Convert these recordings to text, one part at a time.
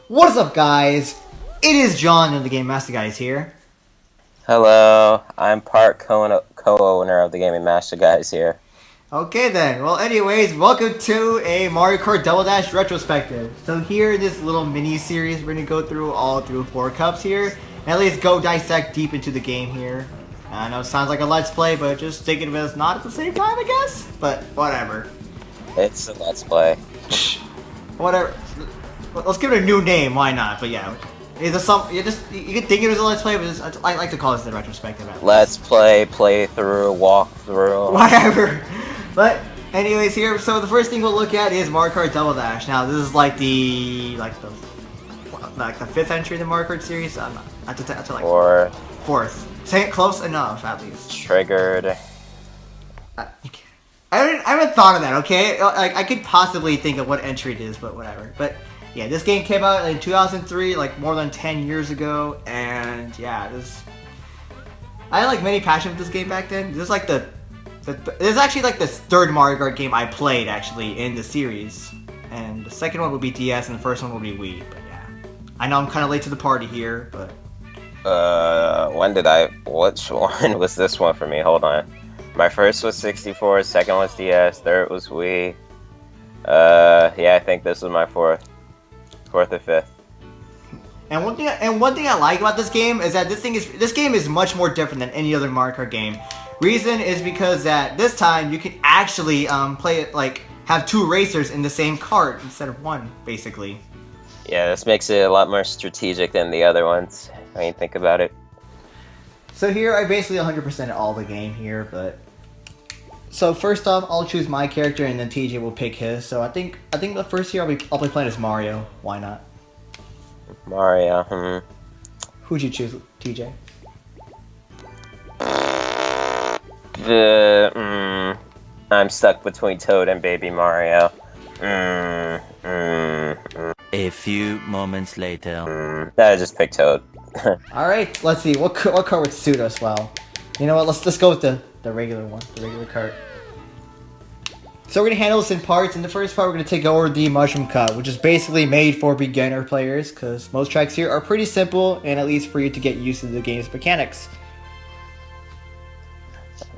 What is up, guys? It is John and the Game Master Guys here. Hello, I'm part co-owner of the Gaming Master Guys here. Okay then, well anyways, welcome to a Mario Kart Double Dash Retrospective. So here in this little mini-series, we're going to go through all 4 cups here, and at least go dissect deep into the game here. I know it sounds like a Let's Play, but just think of it as not at the same time, I guess? But whatever. It's a Let's Play. Whatever. Let's give it a new name, why not? But yeah. Is there some, you can think it was a Let's Play, but I like to call this the Retrospective. Let's Play, playthrough, walkthrough. Whatever. But anyways, here. So the first thing we'll look at is Mario Kart Double Dash. Now this is like the 5th entry in the Mario Kart series. I'm not, to like fourth. Say it close enough, at least. Triggered. I haven't thought of that. Okay, like I could possibly think of what entry it is, but whatever. But yeah, this game came out in 2003, like more than 10 years ago, and yeah, I had like many passion for this game back then. This is like this is actually like the 3rd Mario Kart game I played actually in the series, and the second one would be DS, and the first one would be Wii. But yeah, I know I'm kind of late to the party here, but which one was this one for me? Hold on. My first was 64, second was DS, third was Wii. Yeah, I think this was my fourth or 5th. And one thing I like about this game is that this game is much more different than any other Mario Kart game. Reason is because that this time you can actually play it like have 2 racers in the same kart instead of 1, basically. Yeah, this makes it a lot more strategic than the other ones. I mean, think about it. So here I basically 100% all the game here, but so first off, I'll choose my character and then TJ will pick his. So I think the first here I'll be playing as Mario. Why not? Mario. Who'd you choose, TJ? I'm stuck between Toad and Baby Mario. A few moments later. I just picked Toad. Alright, let's see. What cart would suit us well? You know what, let's go with the regular one, the regular cart. So we're going to handle this in parts. In the first part, we're going to take over the Mushroom Cup, which is basically made for beginner players, because most tracks here are pretty simple, and at least for you to get used to the game's mechanics.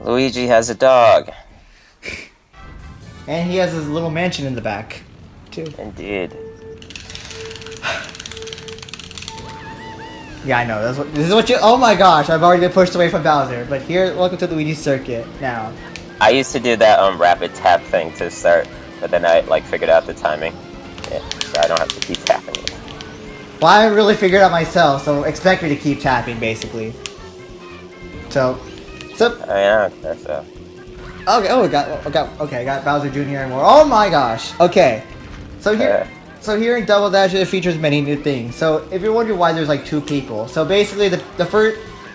Luigi has a dog. And he has his little mansion in the back, too. Indeed. Yeah, I know. This is what you. Oh my gosh! I've already been pushed away from Bowser. But here, welcome to the Luigi Circuit. Now, I used to do that rapid tap thing to start, but then I figured out the timing. Yeah, so I don't have to keep tapping it. Well, I really figured out myself, so expect me to keep tapping, basically. So. Yeah, that's so. Okay. Oh, I got Bowser Jr. and more. Oh my gosh. Okay. So here. So here in Double Dash, it features many new things. So if you're wondering why there's like 2 people, so basically the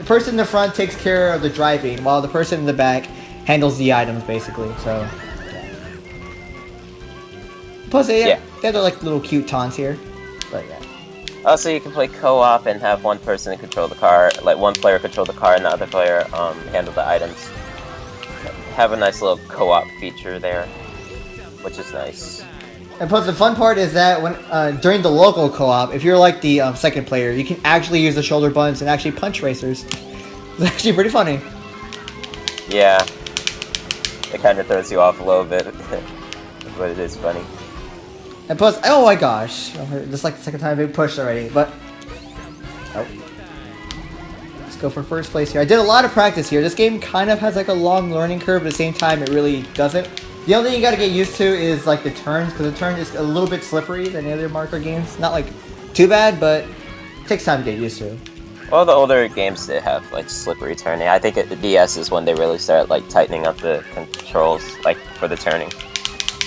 person in the front takes care of the driving, while the person in the back handles the items, basically. So plus they have like little cute taunts here, but yeah. Also, you can play co-op and have one person control the car, like one player control the car and the other player handle the items. Have a nice little co-op feature there, which is nice. And plus, the fun part is that when during the local co-op, if you're like the second player, you can actually use the shoulder buttons and actually punch racers. It's actually pretty funny. Yeah, it kind of throws you off a little bit, but it is funny. And plus, oh my gosh, just like the second time I've been pushed already. But let's go for first place here. I did a lot of practice here. This game kind of has like a long learning curve, but at the same time, it really doesn't. The only thing you gotta get used to is like the turns, because the turn is a little bit slippery than the other Mario Kart games. Not like too bad, but it takes time to get used to. Well, the older games did have like slippery turning. I think the DS is when they really start like tightening up the controls, like for the turning.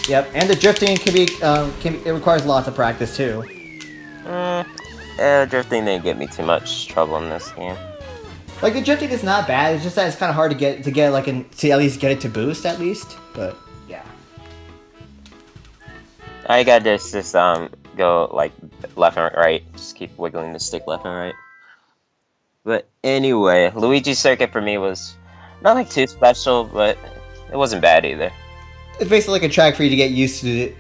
Yep, and the drifting it requires lots of practice too. Drifting didn't get me too much trouble in this game. Like the drifting is not bad. It's just that it's kind of hard to get like to at least get it to boost at least, but. All you gotta do is just go like left and right. Just keep wiggling the stick left and right. But anyway, Luigi Circuit for me was not like too special, but it wasn't bad either. It's basically like a track for you to get used to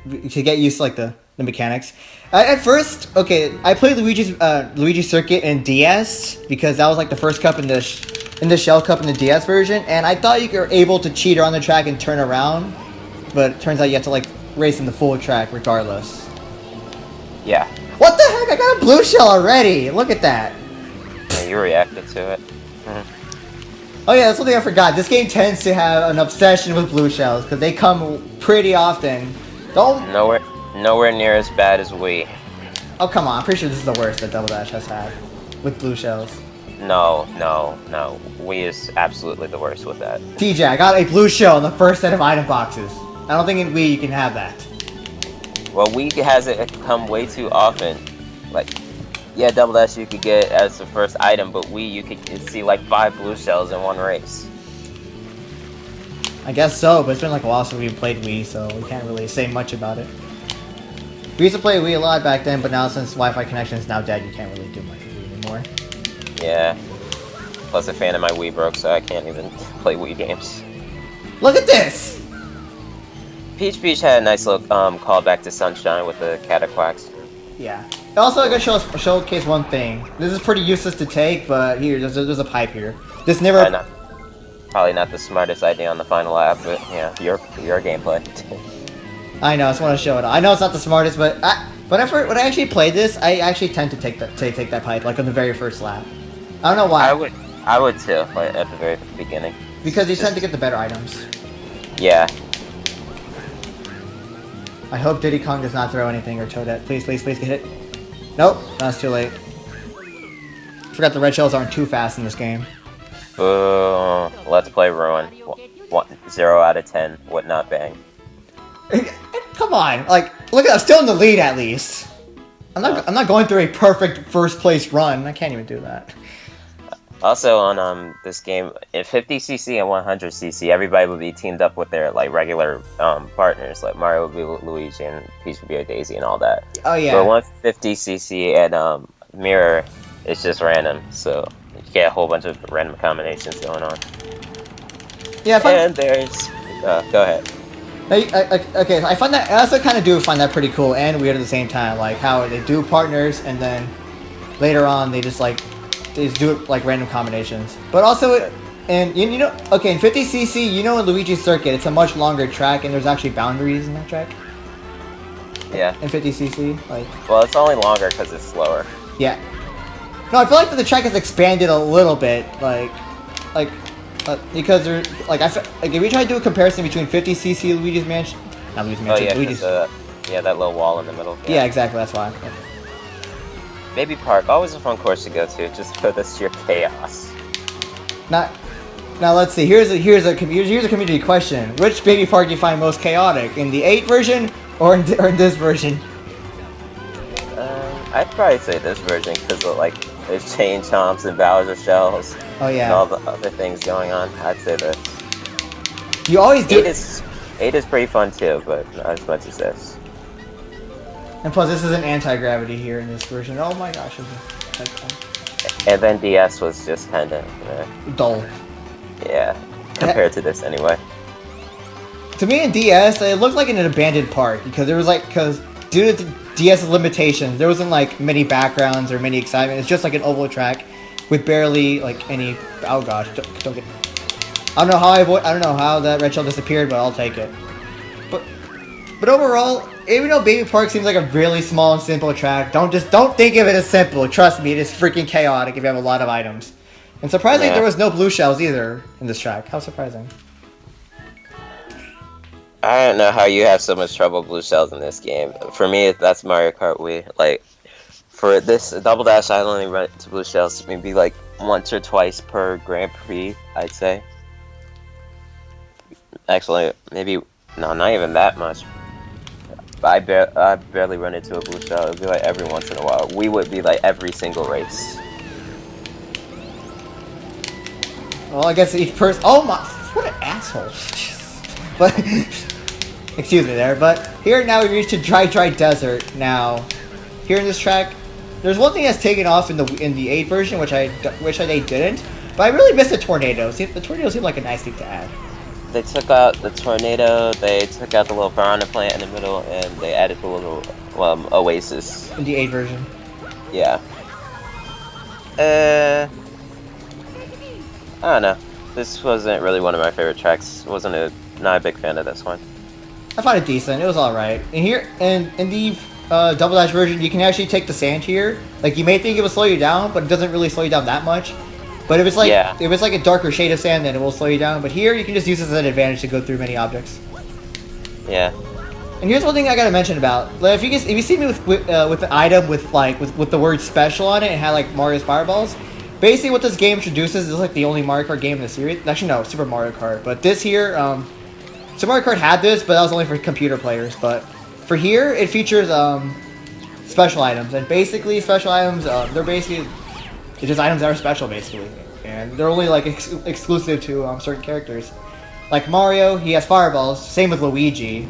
like the mechanics. At first, okay, I played Luigi Circuit in DS because that was like the first cup in the Shell Cup in the DS version, and I thought you were able to cheat around the track and turn around, but it turns out you have to like race in the full track regardless. Yeah. What the heck? I got a blue shell already. Look at that. Yeah, you reacted to it. Oh yeah, that's one thing I forgot. This game tends to have an obsession with blue shells because they come pretty often. Nowhere near as bad as Wii. Oh come on, I'm pretty sure this is the worst that Double Dash has had with blue shells. No. Wii is absolutely the worst with that. TJ, I got a blue shell in the first set of item boxes. I don't think in Wii you can have that. Well, Wii has it come way too often. Like, yeah, Double Dash you could get as the first item, but Wii you could see like 5 blue shells in one race. I guess so, but it's been like a while since we played Wii, so we can't really say much about it. We used to play Wii a lot back then, but now since Wi-Fi connection is now dead, you can't really do much with Wii anymore. Yeah. Plus a fan of my Wii broke, so I can't even play Wii games. Look at this! Peach had a nice little callback to Sunshine with the Cataquacks. Yeah. Also, I gotta showcase one thing. This is pretty useless to take, but here, there's a pipe here. This never... Probably not the smartest idea on the final lap, but yeah, your gameplay. I know, I just want to show it. I know it's not the smartest, but when I actually played this, I actually tend to take that pipe, like on the very first lap. I don't know why. I would too, like at the very beginning. Because you tend to get the better items. Yeah. I hope Diddy Kong does not throw anything or Toadette. Please get hit. Nope, that's too late. Forgot the red shells aren't too fast in this game. Let's play Ruin. 0 out of 10 would not bang. Come on, like look at I'm still in the lead at least. I'm not going through a perfect first place run. I can't even do that. Also on this game, in 50cc and 100cc, everybody would be teamed up with their like regular partners. Like Mario would be Luigi and Peach would be a Daisy and all that. Oh yeah. But 150cc and Mirror, it's just random, so you get a whole bunch of random combinations going on. Yeah. And there's go ahead. Okay, I also kind of do find that pretty cool and weird at the same time, like how they do partners and then later on they just do it like random combinations. But also, and you know, okay, in 50cc, you know, in Luigi Circuit, it's a much longer track and there's actually boundaries in that track. Yeah. In 50cc, like. Well, it's only longer because it's slower. Yeah. No, I feel like the track has expanded a little bit, because there's like if we try to do a comparison between 50cc Luigi's Mansion, not Luigi's Mansion, yeah, Luigi's. Yeah, that little wall in the middle. Yeah, exactly. That's why. Baby Park, always a fun course to go to, just for the sheer chaos. Now let's see. Here's a community question. Which Baby Park do you find most chaotic, in the 8 version or in this version? I'd probably say this version because like there's chain chomps and Bowser shells. Oh yeah. And all the other things going on. I'd say this. You always do. 8 is pretty fun too, but not as much as this. And plus, this is an anti-gravity here in this version. Oh my gosh. And then DS was just kind of dull. Yeah, compared to this anyway. To me in DS, it looked like an abandoned park because due to DS's limitations, there wasn't like many backgrounds or many excitement. It's just like an oval track with barely like any. Oh gosh, don't get. I don't know how that red shell disappeared, but I'll take it. But overall, even though Baby Park seems like a really small and simple track, don't think of it as simple. Trust me, it is freaking chaotic if you have a lot of items. And surprisingly, there was no blue shells either in this track. How surprising. I don't know how you have so much trouble blue shells in this game. For me, that's Mario Kart Wii. Like, for this Double Dash, I only run into blue shells maybe like once or twice per Grand Prix, I'd say. Actually, maybe, no, not even that much. I barely run into a blue shell. It would be like every once in a while. We would be like every single race. Well, I guess each person. Oh my! What an asshole! But excuse me there. But here now we reach to dry desert. Now, here in this track, there's one thing that's taken off in the 8 version, which they didn't. But I really miss the tornado. See, the tornado seemed like a nice thing to add. They took out the tornado, they took out the little piranha plant in the middle, and they added the little Oasis. In the 8 version. Yeah. I don't know. This wasn't really one of my favorite tracks. Not a big fan of this one. I found it decent. It was alright. And here, in the Double Dash version, you can actually take the sand here. Like, you may think it will slow you down, but it doesn't really slow you down that much. But if it's like if it's like a darker shade of sand, then it will slow you down. But here, you can just use this as an advantage to go through many objects. Yeah. And here's one thing I gotta mention about. Like, if you see me with an item with the word special on it and had like Mario's fireballs, basically what this game introduces is like the only Mario Kart game in the series. Actually, no, Super Mario Kart. But this here, Super Mario Kart had this, but that was only for computer players. But for here, it features special items, and basically special items, they're basically just items that are special, basically, and they're only like exclusive to certain characters. Like Mario, he has fireballs. Same with Luigi.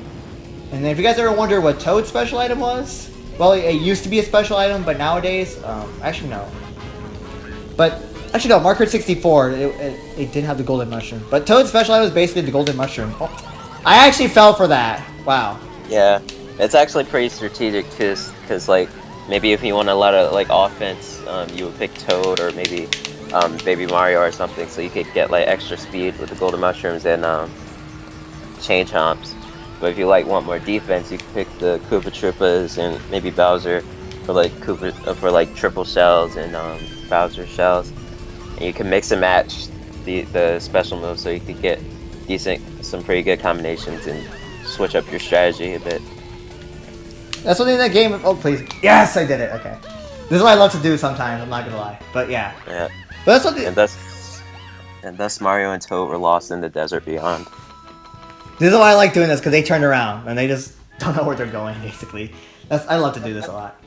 And then if you guys ever wonder what Toad's special item was, well, it used to be a special item, but nowadays, actually no. But actually no, Mario Kart 64, it did have the golden mushroom. But Toad's special item was basically the golden mushroom. Oh, I actually fell for that. Wow. Yeah, it's actually pretty strategic too, because like maybe if you want a lot of like offense, you would pick Toad or maybe Baby Mario or something, so you could get like extra speed with the golden mushrooms and change humps. But if you like want more defense, you can pick the Koopa Troopas and maybe Bowser for like triple shells and Bowser shells. And you can mix and match the special moves so you could get some pretty good combinations and switch up your strategy a bit. That's one thing in that game. Oh please, yes, I did it. Okay, this is what I love to do sometimes. I'm not gonna lie, but yeah. Yeah. But that's what. And thus Mario and Toad were lost in the desert beyond. This is why I like doing this, because they turn around and they just don't know where they're going, basically. I love to do this a lot.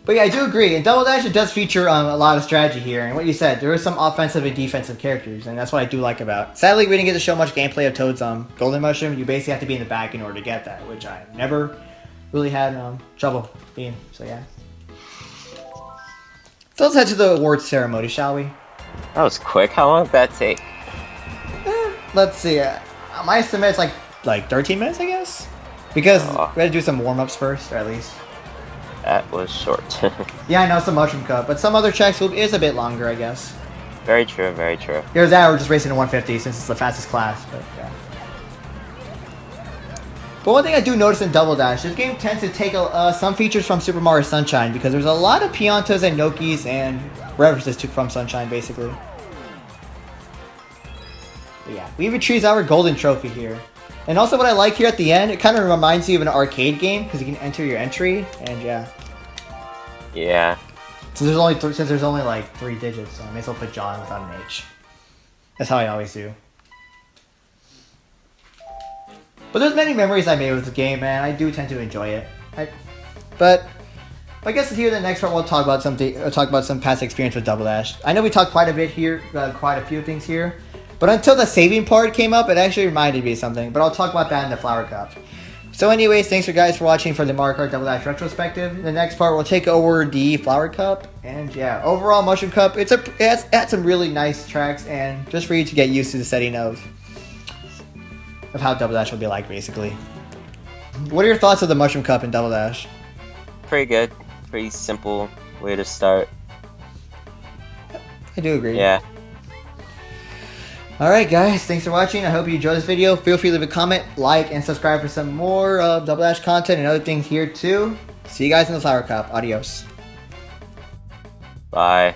But yeah, I do agree. In Double Dash, it does feature a lot of strategy here. And what you said, there are some offensive and defensive characters, and that's what I do like about it. Sadly, we didn't get to show much gameplay of Toad's Golden Mushroom. You basically have to be in the back in order to get that, which I never really had trouble being. So yeah. So let's head to the awards ceremony, shall we? That was quick. How long did that take? Let's see. My estimate's like 13 minutes, I guess, because we had to do some warm-ups first, or at least. That was short. Yeah, I know, it's a Mushroom Cup, but some other checks is a bit longer, I guess. Very true, very true. Here's that, we're just racing in 150 since it's the fastest class, but yeah. But one thing I do notice in Double Dash, this game tends to take some features from Super Mario Sunshine, because there's a lot of Piantas and Nokis and references from Sunshine, basically. But yeah, we retrieved our golden trophy here. And also what I like here at the end, it kind of reminds you of an arcade game, because you can enter your entry, and yeah. Yeah. So since there's only like 3 digits, so I may as well put John without an H. That's how I always do. But there's many memories I made with the game, man. I do tend to enjoy it. But I guess here in the next part we'll talk about some past experience with Double Dash. I know we talked quite a bit here, quite a few things here. But until the saving part came up, it actually reminded me of something. But I'll talk about that in the Flower Cup. So anyways, thanks for guys for watching for the Mario Kart Double Dash Retrospective. In the next part, we'll take over the Flower Cup. And yeah, overall Mushroom Cup, it has some really nice tracks. And just for you to get used to the setting of how Double Dash will be like, basically. What are your thoughts of the Mushroom Cup in Double Dash? Pretty good. Pretty simple way to start. I do agree. Yeah. Alright guys, thanks for watching. I hope you enjoyed this video. Feel free to leave a comment, like, and subscribe for some more Double Dash content and other things here too. See you guys in the Flower Cup. Adios. Bye.